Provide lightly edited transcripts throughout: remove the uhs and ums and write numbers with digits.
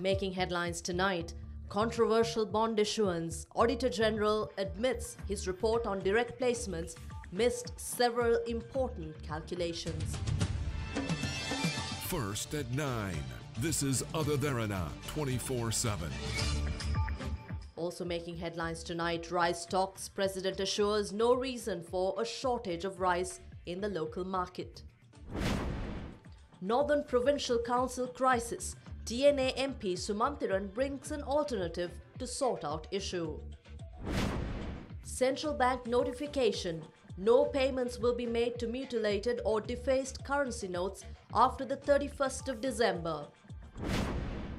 Making headlines tonight, controversial bond issuance. Auditor General admits his report on direct placements missed several important calculations. First at 9. This is Derana 24/7. Also making headlines tonight, rice stocks. President assures no reason for a shortage of rice in the local market. Northern Provincial Council crisis. TNA MP Sumantiran brings an alternative to sort out issue. Central Bank notification. No payments will be made to mutilated or defaced currency notes after the 31st of December.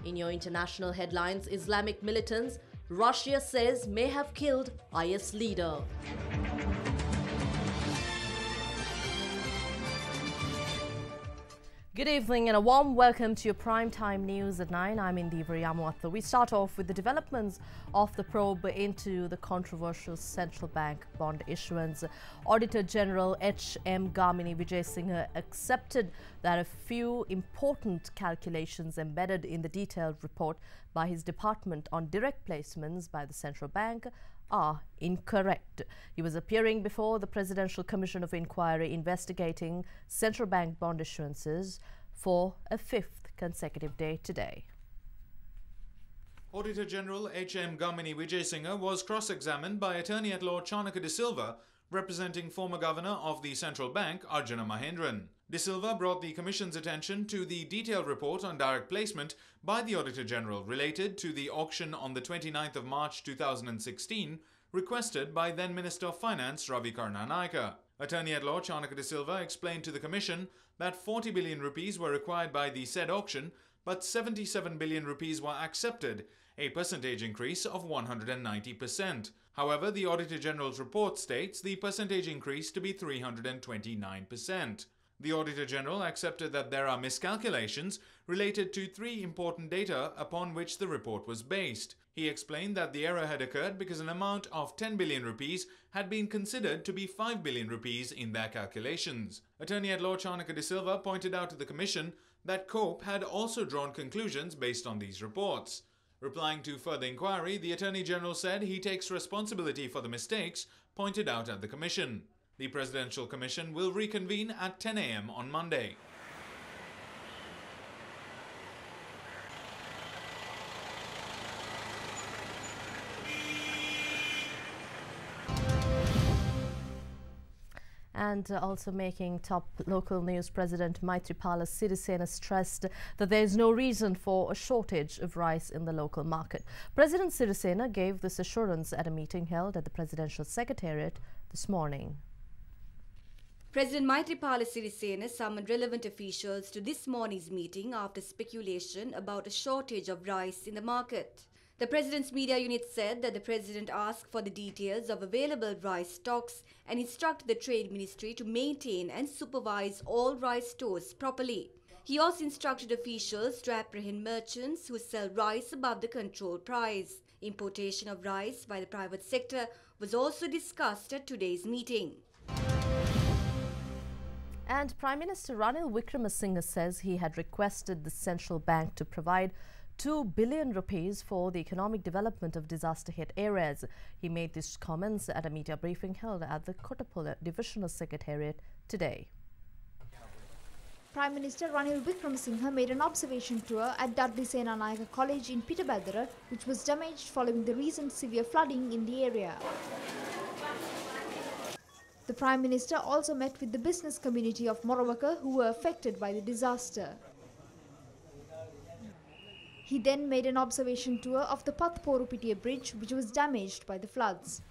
In your international headlines, Islamic militants, Russia says may have killed IS leader. Good evening and a warm welcome to your primetime news at 9. I'm Indivri Amwatha. We start off with the developments of the probe into the controversial central bank bond issuance. Auditor General H.M. Gamini Vijayasinghe accepted that a few important calculations embedded in the detailed report by his department on direct placements by the central bank are incorrect. He was appearing before the Presidential Commission of Inquiry investigating central bank bond issuances for a fifth consecutive day today. Auditor General H.M. Gamini Vijayasinghe was cross-examined by Attorney at Law Chanaka De Silva, representing former Governor of the Central Bank Arjuna Mahendran. De Silva brought the Commission's attention to the detailed report on direct placement by the Auditor General related to the auction on the 29th of March 2016, requested by then Minister of Finance Ravi Karnanayaka. Attorney at Law Chanaka De Silva explained to the Commission that 40 billion rupees were required by the said auction, but 77 billion rupees were accepted, a percentage increase of 190%. However, the Auditor General's report states the percentage increase to be 329%. The Auditor General accepted that there are miscalculations related to three important data upon which the report was based. He explained that the error had occurred because an amount of 10 billion rupees had been considered to be 5 billion rupees in their calculations. Attorney at Law Chanaka De Silva pointed out to the Commission that COPE had also drawn conclusions based on these reports. Replying to further inquiry, the Attorney General said he takes responsibility for the mistakes pointed out at the Commission. The Presidential Commission will reconvene at 10 a.m. on Monday. And also making top local news, President Maithripala Sirisena stressed that there is no reason for a shortage of rice in the local market. President Sirisena gave this assurance at a meeting held at the Presidential Secretariat this morning. President Maithripala Sirisena summoned relevant officials to this morning's meeting after speculation about a shortage of rice in the market. The President's media unit said that the President asked for the details of available rice stocks and instructed the Trade Ministry to maintain and supervise all rice stores properly. He also instructed officials to apprehend merchants who sell rice above the controlled price. Importation of rice by the private sector was also discussed at today's meeting. And Prime Minister Ranil Wickremesinghe says he had requested the central bank to provide 2 billion rupees for the economic development of disaster-hit areas. He made these comments at a media briefing held at the Kottapulla Divisional Secretariat today. Prime Minister Ranil Wickremesinghe made an observation tour at Dudley Senanayake College in Pittabadara, which was damaged following the recent severe flooding in the area. The Prime Minister also met with the business community of Morawaka who were affected by the disaster. He then made an observation tour of the Pathporupitiya bridge, which was damaged by the floods.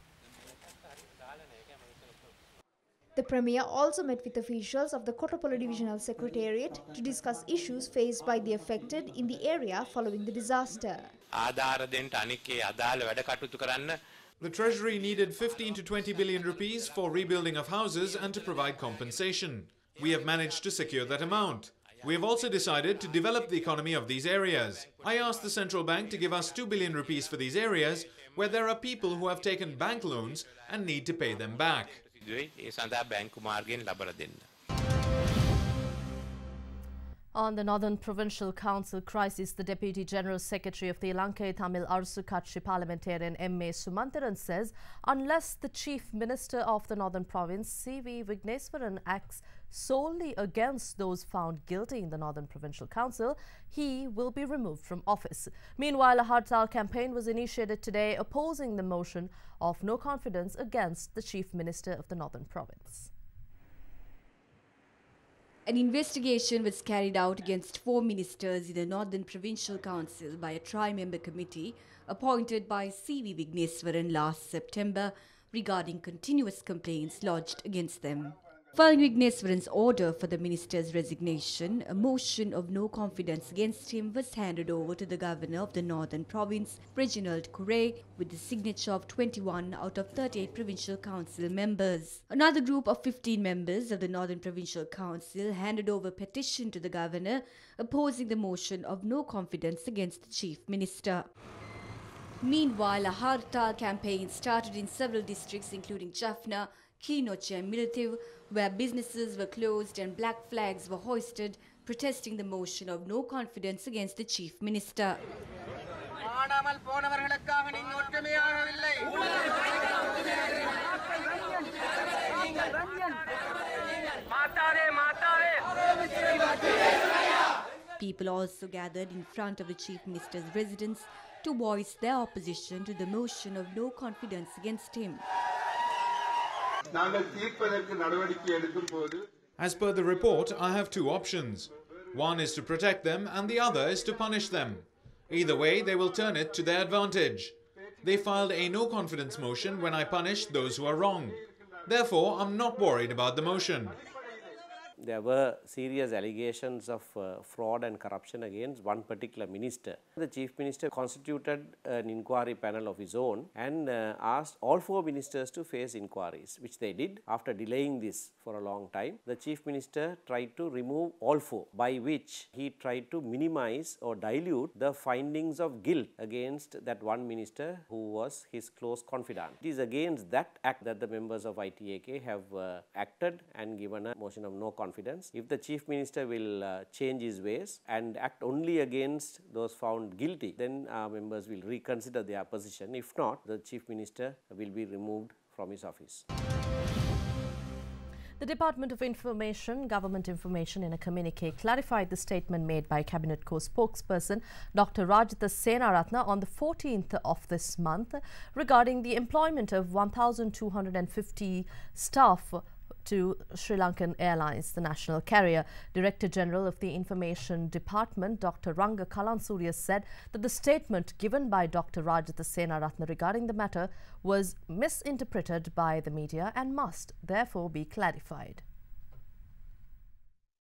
The Premier also met with officials of the Kottapulla Divisional Secretariat to discuss issues faced by the affected in the area following the disaster. The Treasury needed 15 to 20 billion rupees for rebuilding of houses and to provide compensation. We have managed to secure that amount. We have also decided to develop the economy of these areas. I asked the central bank to give us 2 billion rupees for these areas where there are people who have taken bank loans and need to pay them back. On the Northern Provincial Council crisis, the Deputy General Secretary of the Lankai Tamil Arsu Katchi parliamentarian M.A. Sumantaran says unless the Chief Minister of the Northern Province, C.V. Vigneswaran, acts solely against those found guilty in the Northern Provincial Council, he will be removed from office. Meanwhile, a Hartal campaign was initiated today opposing the motion of no confidence against the Chief Minister of the Northern Province. An investigation was carried out against 4 ministers in the Northern Provincial Council by a tri-member committee appointed by C.V. Vigneswaran last September regarding continuous complaints lodged against them. Following Vigneswaran's order for the minister's resignation, a motion of no confidence against him was handed over to the Governor of the Northern Province, Reginald Kure, with the signature of 21 out of 38 Provincial Council members. Another group of 15 members of the Northern Provincial Council handed over a petition to the Governor opposing the motion of no confidence against the Chief Minister. Meanwhile, a Hartal campaign started in several districts including Jaffna, Kilinochchi and Milithiv, where businesses were closed and black flags were hoisted, protesting the motion of no confidence against the Chief Minister. People also gathered in front of the Chief Minister's residence to voice their opposition to the motion of no confidence against him. As per the report, I have 2 options. One is to protect them and the other is to punish them. Either way, they will turn it to their advantage. They filed a no confidence motion when I punished those who are wrong. Therefore, I'm not worried about the motion. There were serious allegations of fraud and corruption against one particular minister. The Chief Minister constituted an inquiry panel of his own and asked all 4 ministers to face inquiries, which they did. After delaying this for a long time, the Chief Minister tried to remove all 4, by which he tried to minimize or dilute the findings of guilt against that one minister who was his close confidant. It is against that act that the members of ITAK have acted and given a motion of no confidence. If the Chief Minister will change his ways and act only against those found guilty, then our members will reconsider their position. If not, the Chief Minister will be removed from his office. The Department of Government Information in a communique clarified the statement made by Cabinet co-spokesperson Dr. Rajitha Senaratne on the 14th of this month regarding the employment of 1,250 staff to Sri Lankan Airlines, the national carrier. Director General of the Information Department, Dr. Ranga Kalansurya, said that the statement given by Dr. Rajitha Senaratne regarding the matter was misinterpreted by the media and must therefore be clarified.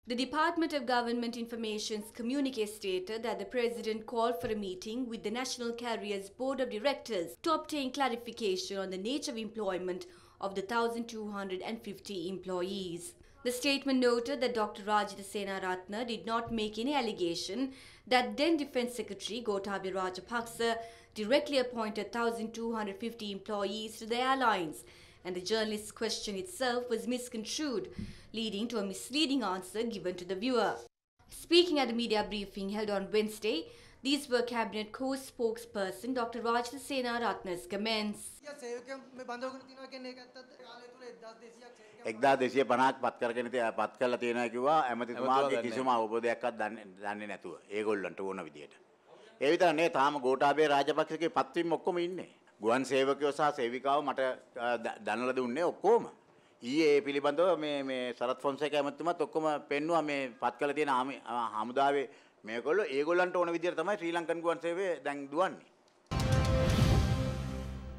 The Department of Government Information's communique stated that the President called for a meeting with the National Carrier's Board of Directors to obtain clarification on the nature of employment of the 1,250 employees. The statement noted that Dr. Rajitha Senaratne did not make any allegation that then Defence Secretary Gotabaya Rajapaksa directly appointed 1,250 employees to the airlines, and the journalist's question itself was misconstrued, leading to a misleading answer given to the viewer. Speaking at the media briefing held on Wednesday, these were Cabinet co-spokesperson Dr. Rajitha Senaratne's comments. 1250ක් පත් කරගෙන පත් කරලා තියෙනවා කිව්වා ඇමතිතුමාගේ කිසිම අවබෝධයක්වත් දන්නේ නැතුව ඒගොල්ලන්ට ඕන විදියට. ඒ විතර නේ තාම ගෝඨාභය රාජපක්ෂගේ පත්වීම ඔක්කොම ඉන්නේ. ගුවන් සේවකයෝ සහ සේවිකාවෝ මට දනවලා දුන්නේ ඔක්කොම. ඊයේ ඒ පිළිබඳව මේ සරත් ෆොන්සේකා ඇමතිතුමාත් ඔක්කොම පෙන්නුවා මේ පත් කරලා තියෙන හමුදාවේ මේගොල්ලෝ ඒගොල්ලන්ට ඕන විදියට තමයි ශ්‍රී ලංකන් ගුවන් සේවය දැන් දුවන්නේ.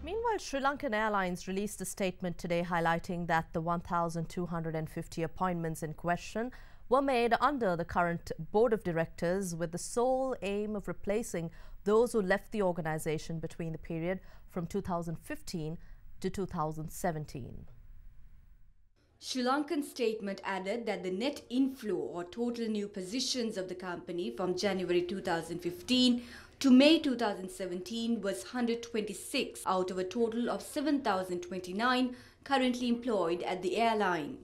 Meanwhile, Sri Lankan Airlines released a statement today highlighting that the 1,250 appointments in question were made under the current board of directors with the sole aim of replacing those who left the organization between the period from 2015 to 2017. Sri Lankan statement added that the net inflow or total new positions of the company from January 2015 to May 2017 was 126 out of a total of 7,029 currently employed at the airline.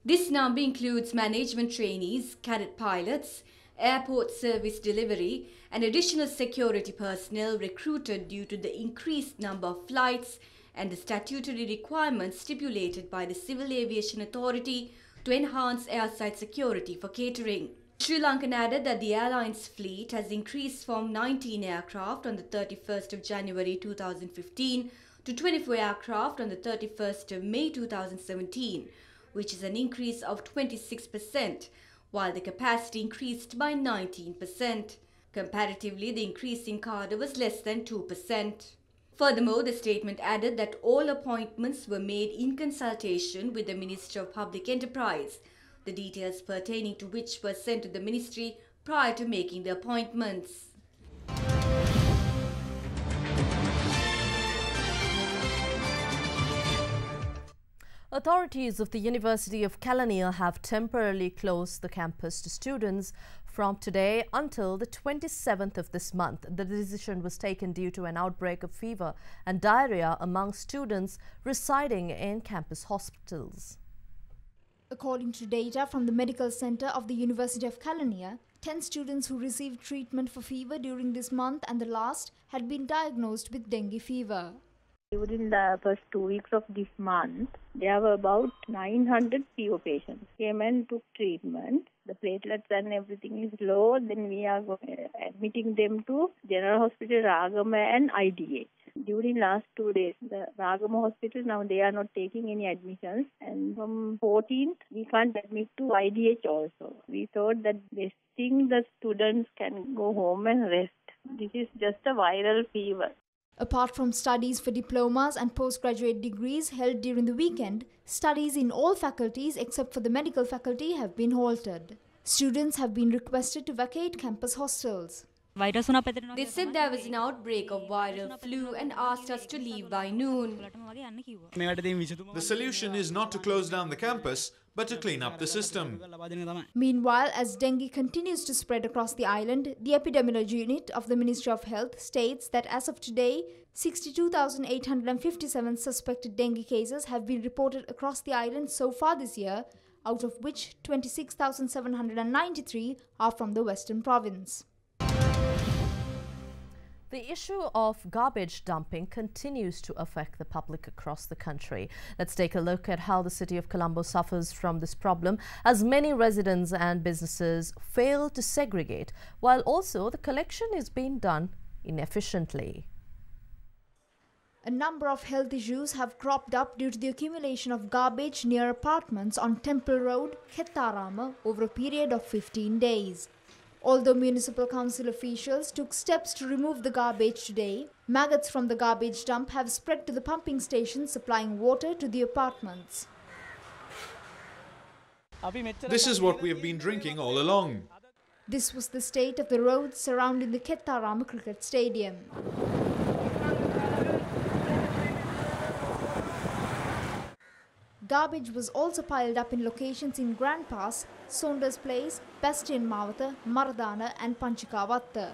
This number includes management trainees, cadet pilots airport service delivery, and additional security personnel recruited due to the increased number of flights and the statutory requirements stipulated by the Civil Aviation Authority to enhance airside security for catering. Sri Lankan added that the airline's fleet has increased from 19 aircraft on the 31st of January 2015 to 24 aircraft on the 31st of May 2017, which is an increase of 26%, while the capacity increased by 19%. Comparatively, the increase in cargo was less than 2%. Furthermore, the statement added that all appointments were made in consultation with the Minister of Public Enterprise, the details pertaining to which were sent to the ministry prior to making the appointments. Authorities of the University of Kelaniya have temporarily closed the campus to students from today until the 27th of this month. The decision was taken due to an outbreak of fever and diarrhea among students residing in campus hospitals. According to data from the Medical Center of the University of Kelaniya, 10 students who received treatment for fever during this month and the last had been diagnosed with dengue fever. During the first 2 weeks of this month, there were about 900 fever patients came and took treatment. The platelets and everything is low. Then we are admitting them to General Hospital Ragama and IDH. During last 2 days, the Ragama Hospital, now they are not taking any admissions. And from 14th, we can't admit to IDH also. We thought that resting the students can go home and rest. This is just a viral fever. Apart from studies for diplomas and postgraduate degrees held during the weekend, studies in all faculties except for the medical faculty have been halted. Students have been requested to vacate campus hostels. They said there was an outbreak of viral flu and asked us to leave by noon. The solution is not to close down the campus, but to clean up the system. Meanwhile, as dengue continues to spread across the island, the epidemiology unit of the Ministry of Health states that as of today, 62,857 suspected dengue cases have been reported across the island so far this year, out of which 26,793 are from the Western Province. The issue of garbage dumping continues to affect the public across the country. Let's take a look at how the city of Colombo suffers from this problem, as many residents and businesses fail to segregate, while also the collection is being done inefficiently. A number of health issues have cropped up due to the accumulation of garbage near apartments on Temple Road, Kettarama, over a period of 15 days. Although municipal council officials took steps to remove the garbage today, maggots from the garbage dump have spread to the pumping station supplying water to the apartments. This is what we have been drinking all along. This was the state of the roads surrounding the Kettarama Cricket Stadium. Garbage was also piled up in locations in Grand Pass, Saunders Place, Bastion Mawatha, Maradana and Panchikavatta.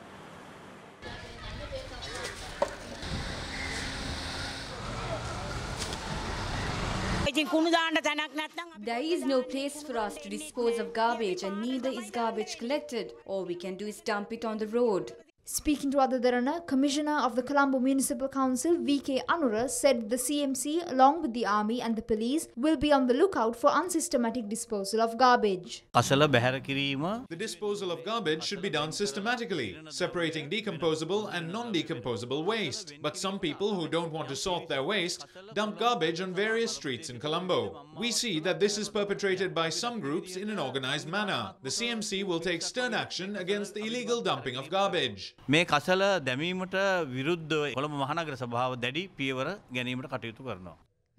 There is no place for us to dispose of garbage and neither is garbage collected. All we can do is dump it on the road. Speaking to Derana, Commissioner of the Colombo Municipal Council V.K. Anura said the CMC along with the army and the police will be on the lookout for unsystematic disposal of garbage. The disposal of garbage should be done systematically, separating decomposable and non-decomposable waste. But some people who don't want to sort their waste dump garbage on various streets in Colombo. We see that this is perpetrated by some groups in an organized manner. The CMC will take stern action against the illegal dumping of garbage. මේ කසල දැමීමට විරුද්ධව කොළඹ මහනගර සභාව දැඩි පියවර ගැනීමට කටයුතු කරනවා.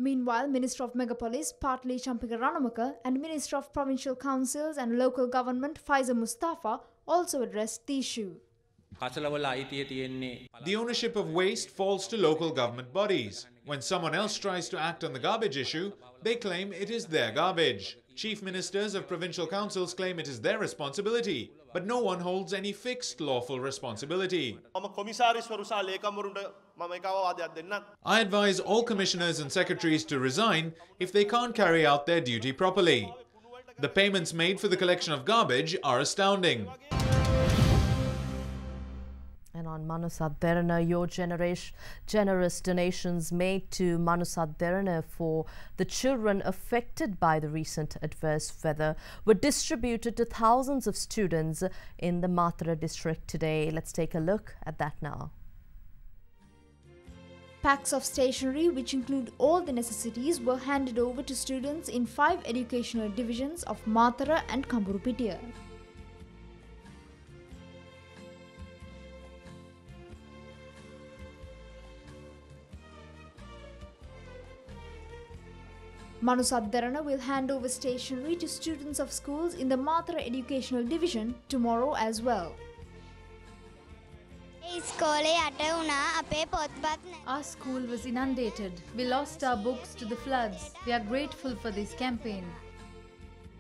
Meanwhile, Minister of Megapolis Partli Champika Ranamaka and Minister of Provincial Councils and Local Government Faiza Mustafa also addressed the issue. The ownership of waste falls to local government bodies. When someone else tries to act on the garbage issue, they claim it is their garbage. Chief ministers of provincial councils claim it is their responsibility, but no one holds any fixed lawful responsibility. I advise all commissioners and secretaries to resign if they can't carry out their duty properly. The payments made for the collection of garbage are astounding. And on Manusat Derana, your generous donations made to Manusat Derana for the children affected by the recent adverse weather were distributed to thousands of students in the Matara district today. Let's take a look at that now. Packs of stationery, which include all the necessities, were handed over to students in 5 educational divisions of Matara and Kamburupitiya. Manusat Derana will hand over stationery to students of schools in the Matara Educational Division tomorrow as well. Our school was inundated. We lost our books to the floods. We are grateful for this campaign.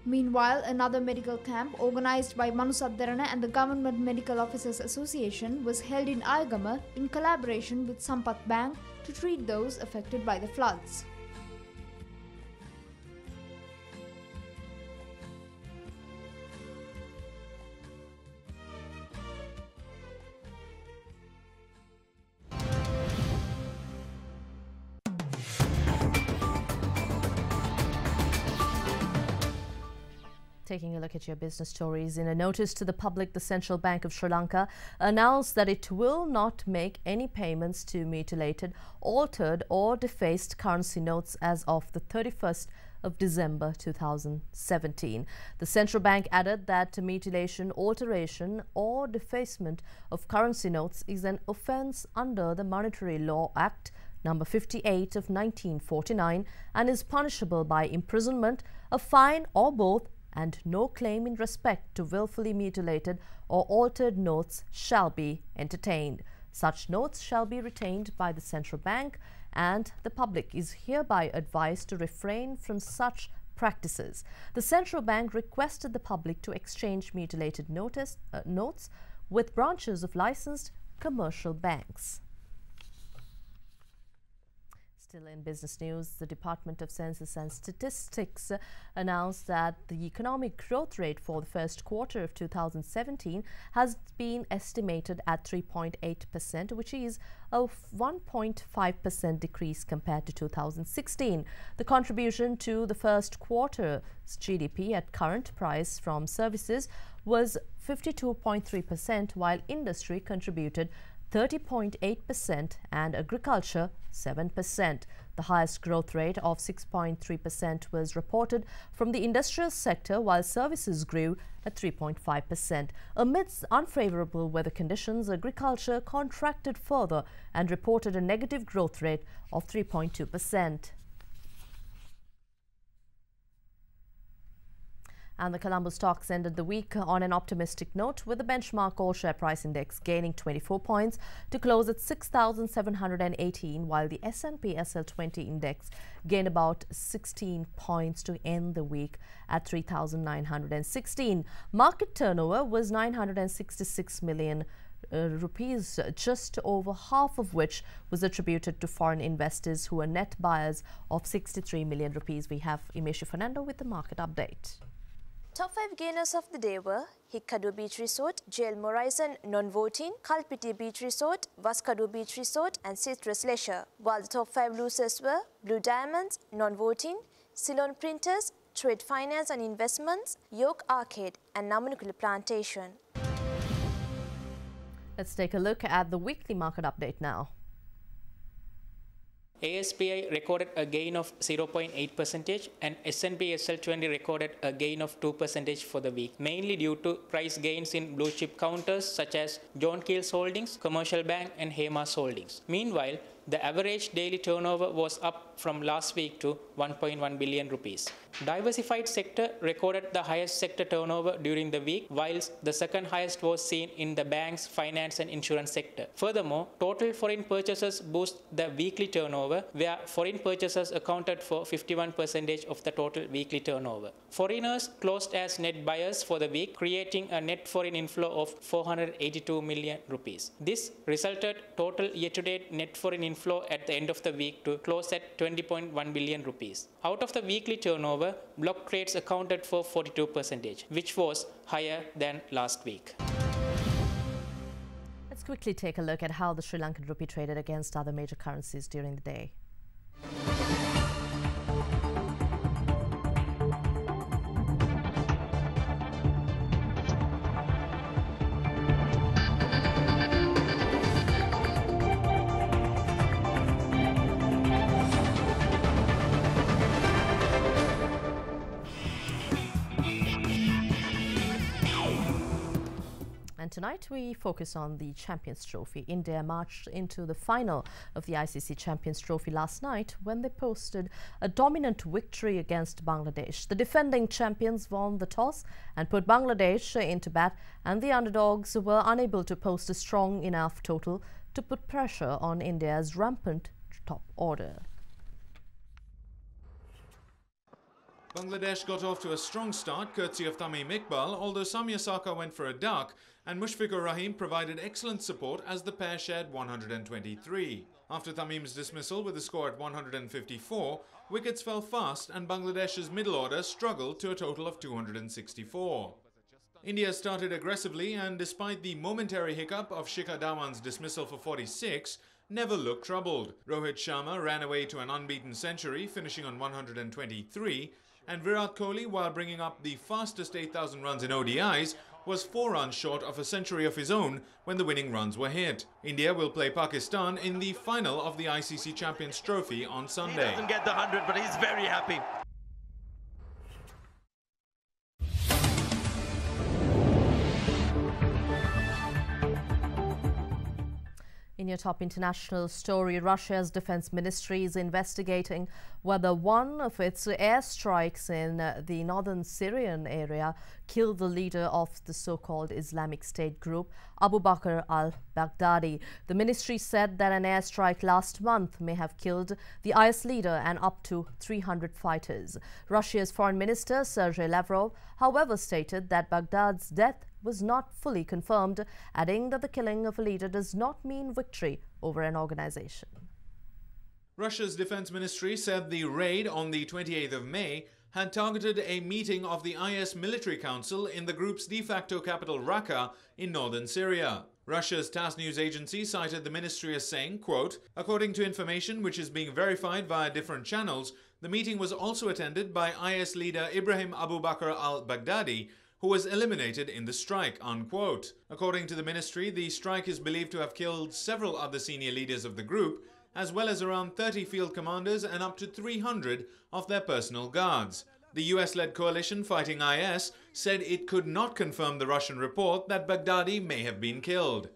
Meanwhile, another medical camp organized by Manusat Derana and the Government Medical Officers Association was held in Aigama in collaboration with Sampath Bank to treat those affected by the floods. Taking a look at your business stories. In a notice to the public, the Central Bank of Sri Lanka announced that it will not make any payments to mutilated, altered or defaced currency notes as of the 31st of December 2017. The central bank added that mutilation, alteration or defacement of currency notes is an offence under the Monetary Law Act number 58 of 1949 and is punishable by imprisonment, a fine or both, and no claim in respect to willfully mutilated or altered notes shall be entertained. Such notes shall be retained by the central bank, and the public is hereby advised to refrain from such practices. The central bank requested the public to exchange mutilated notes with branches of licensed commercial banks. Still in business news, the Department of Census and Statistics announced that the economic growth rate for the first quarter of 2017 has been estimated at 3.8%, which is a 1.5% decrease compared to 2016. The contribution to the first quarter's GDP at current price from services was 52.3%, while industry contributed 30.8% and agriculture 7%. The highest growth rate of 6.3% was reported from the industrial sector, while services grew at 3.5%. Amidst unfavorable weather conditions, agriculture contracted further and reported a negative growth rate of 3.2%. And the Colombo stocks ended the week on an optimistic note, with the benchmark all-share price index gaining 24 points to close at 6,718, while the S&P SL20 index gained about 16 points to end the week at 3,916. Market turnover was 966 million rupees, just over half of which was attributed to foreign investors who were net buyers of 63 million rupees. We have Imeshu Fernando with the market update. Top 5 gainers of the day were Hikkadu Beach Resort, JL Morrison Non-Voting, Kalpiti Beach Resort, Vaskadu Beach Resort and Citrus Leisure, while the top 5 losers were Blue Diamonds, Non-Voting, Ceylon Printers, Trade Finance and Investments, York Arcade and Namanukula Plantation. Let's take a look at the weekly market update now. ASPI recorded a gain of 0.8% and S&P SL20 recorded a gain of 2% for the week, mainly due to price gains in blue chip counters such as John Keel's Holdings, Commercial Bank and Hemas Holdings. Meanwhile, the average daily turnover was up from last week to 1.1 billion rupees. Diversified sector recorded the highest sector turnover during the week, whilst the second highest was seen in the banks, finance and insurance sector. Furthermore, total foreign purchases boost the weekly turnover, where foreign purchases accounted for 51% of the total weekly turnover. Foreigners closed as net buyers for the week, creating a net foreign inflow of 482 million rupees. This resulted total year-to-date net foreign inflow at the end of the week to close at 20.1 billion rupees. Out of the weekly turnover, block trades accounted for 42%, which was higher than last week. Let's quickly take a look at how the Sri Lankan rupee traded against other major currencies during the day. And tonight we focus on the Champions Trophy. India marched into the final of the ICC Champions Trophy last night when they posted a dominant victory against Bangladesh. The defending champions won the toss and put Bangladesh into bat, and the underdogs were unable to post a strong enough total to put pressure on India's rampant top order. Bangladesh got off to a strong start courtesy of Tamim Iqbal, although Samia Saka went for a duck and Mushfiqur Rahim provided excellent support as the pair shared 123. After Tamim's dismissal with a score at 154, wickets fell fast and Bangladesh's middle order struggled to a total of 264. India started aggressively and despite the momentary hiccup of Shikhar Dhawan's dismissal for 46, never looked troubled. Rohit Sharma ran away to an unbeaten century, finishing on 123, and Virat Kohli, while bringing up the fastest 8,000 runs in ODIs, was 4 runs short of a century of his own when the winning runs were hit. India will play Pakistan in the final of the ICC Champions Trophy on Sunday. He doesn't get the 100, but he's very happy. In your top international story, Russia's defense ministry is investigating whether one of its airstrikes in the northern Syrian area killed the leader of the so-called Islamic State group, Abu Bakr al-Baghdadi. The ministry said that an airstrike last month may have killed the IS leader and up to 300 fighters. Russia's foreign minister, Sergei Lavrov, however, stated that Baghdad's death was not fully confirmed, adding that the killing of a leader does not mean victory over an organization. Russia's defense ministry said the raid on the 28th of May had targeted a meeting of the IS military council in the group's de facto capital Raqqa in northern Syria. Russia's TASS news agency cited the ministry as saying, quote, according to information which is being verified via different channels, the meeting was also attended by IS leader Ibrahim Abu Bakr al-Baghdadi, who was eliminated in the strike, unquote. According to the ministry, the strike is believed to have killed several other senior leaders of the group, as well as around 30 field commanders and up to 300 of their personal guards. The US-led coalition fighting IS said it could not confirm the Russian report that Baghdadi may have been killed.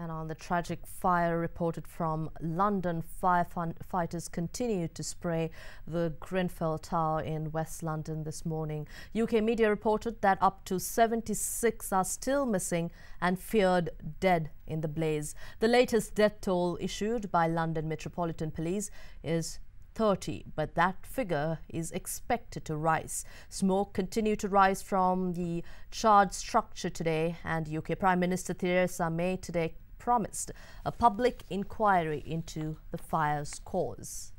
And on the tragic fire reported from London, firefighters continued to spray the Grenfell Tower in West London this morning. UK media reported that up to 76 are still missing and feared dead in the blaze. The latest death toll issued by London Metropolitan Police is 30, but that figure is expected to rise. Smoke continued to rise from the charred structure today, and UK Prime Minister Theresa May today promised a public inquiry into the fire's cause.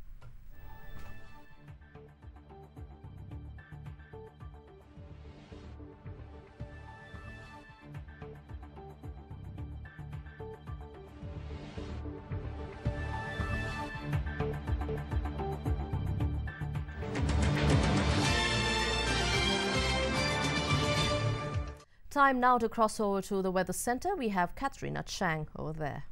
Time now to cross over to the weather center. We have Katrina Chang over there.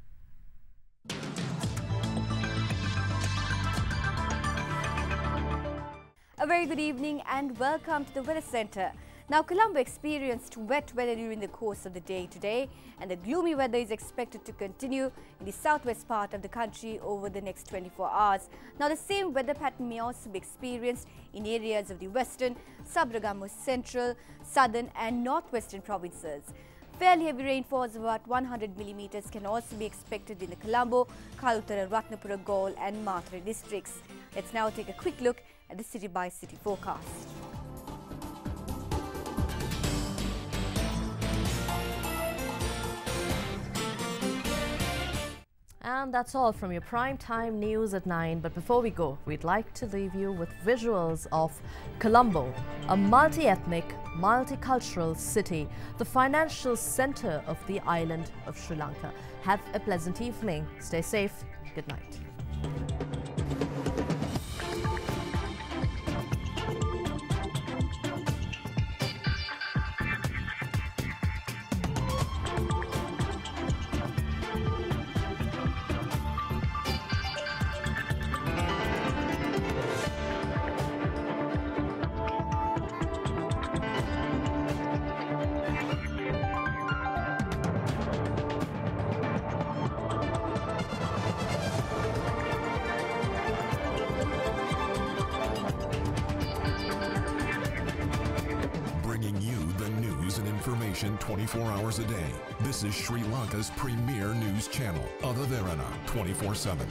A very good evening and welcome to the weather center. Now, Colombo experienced wet weather during the course of the day today, and the gloomy weather is expected to continue in the southwest part of the country over the next 24 hours. Now, the same weather pattern may also be experienced in areas of the western, Sub-Ragamo central, southern and northwestern provinces. Fairly heavy rainfalls of about 100 millimeters can also be expected in the Colombo, Kalutara, Ratnapura, Galle and Mathura districts. Let's now take a quick look at the city-by-city forecast. And And that's all from your Primetime News at 9. But before we go, we'd like to leave you with visuals of Colombo, a multi-ethnic, multicultural city, the financial center of the island of Sri Lanka. Have a pleasant evening. Stay safe. Good night. Bringing you the news and information 24 hours a day. This is Sri Lanka's premier news channel, Derana 24/7.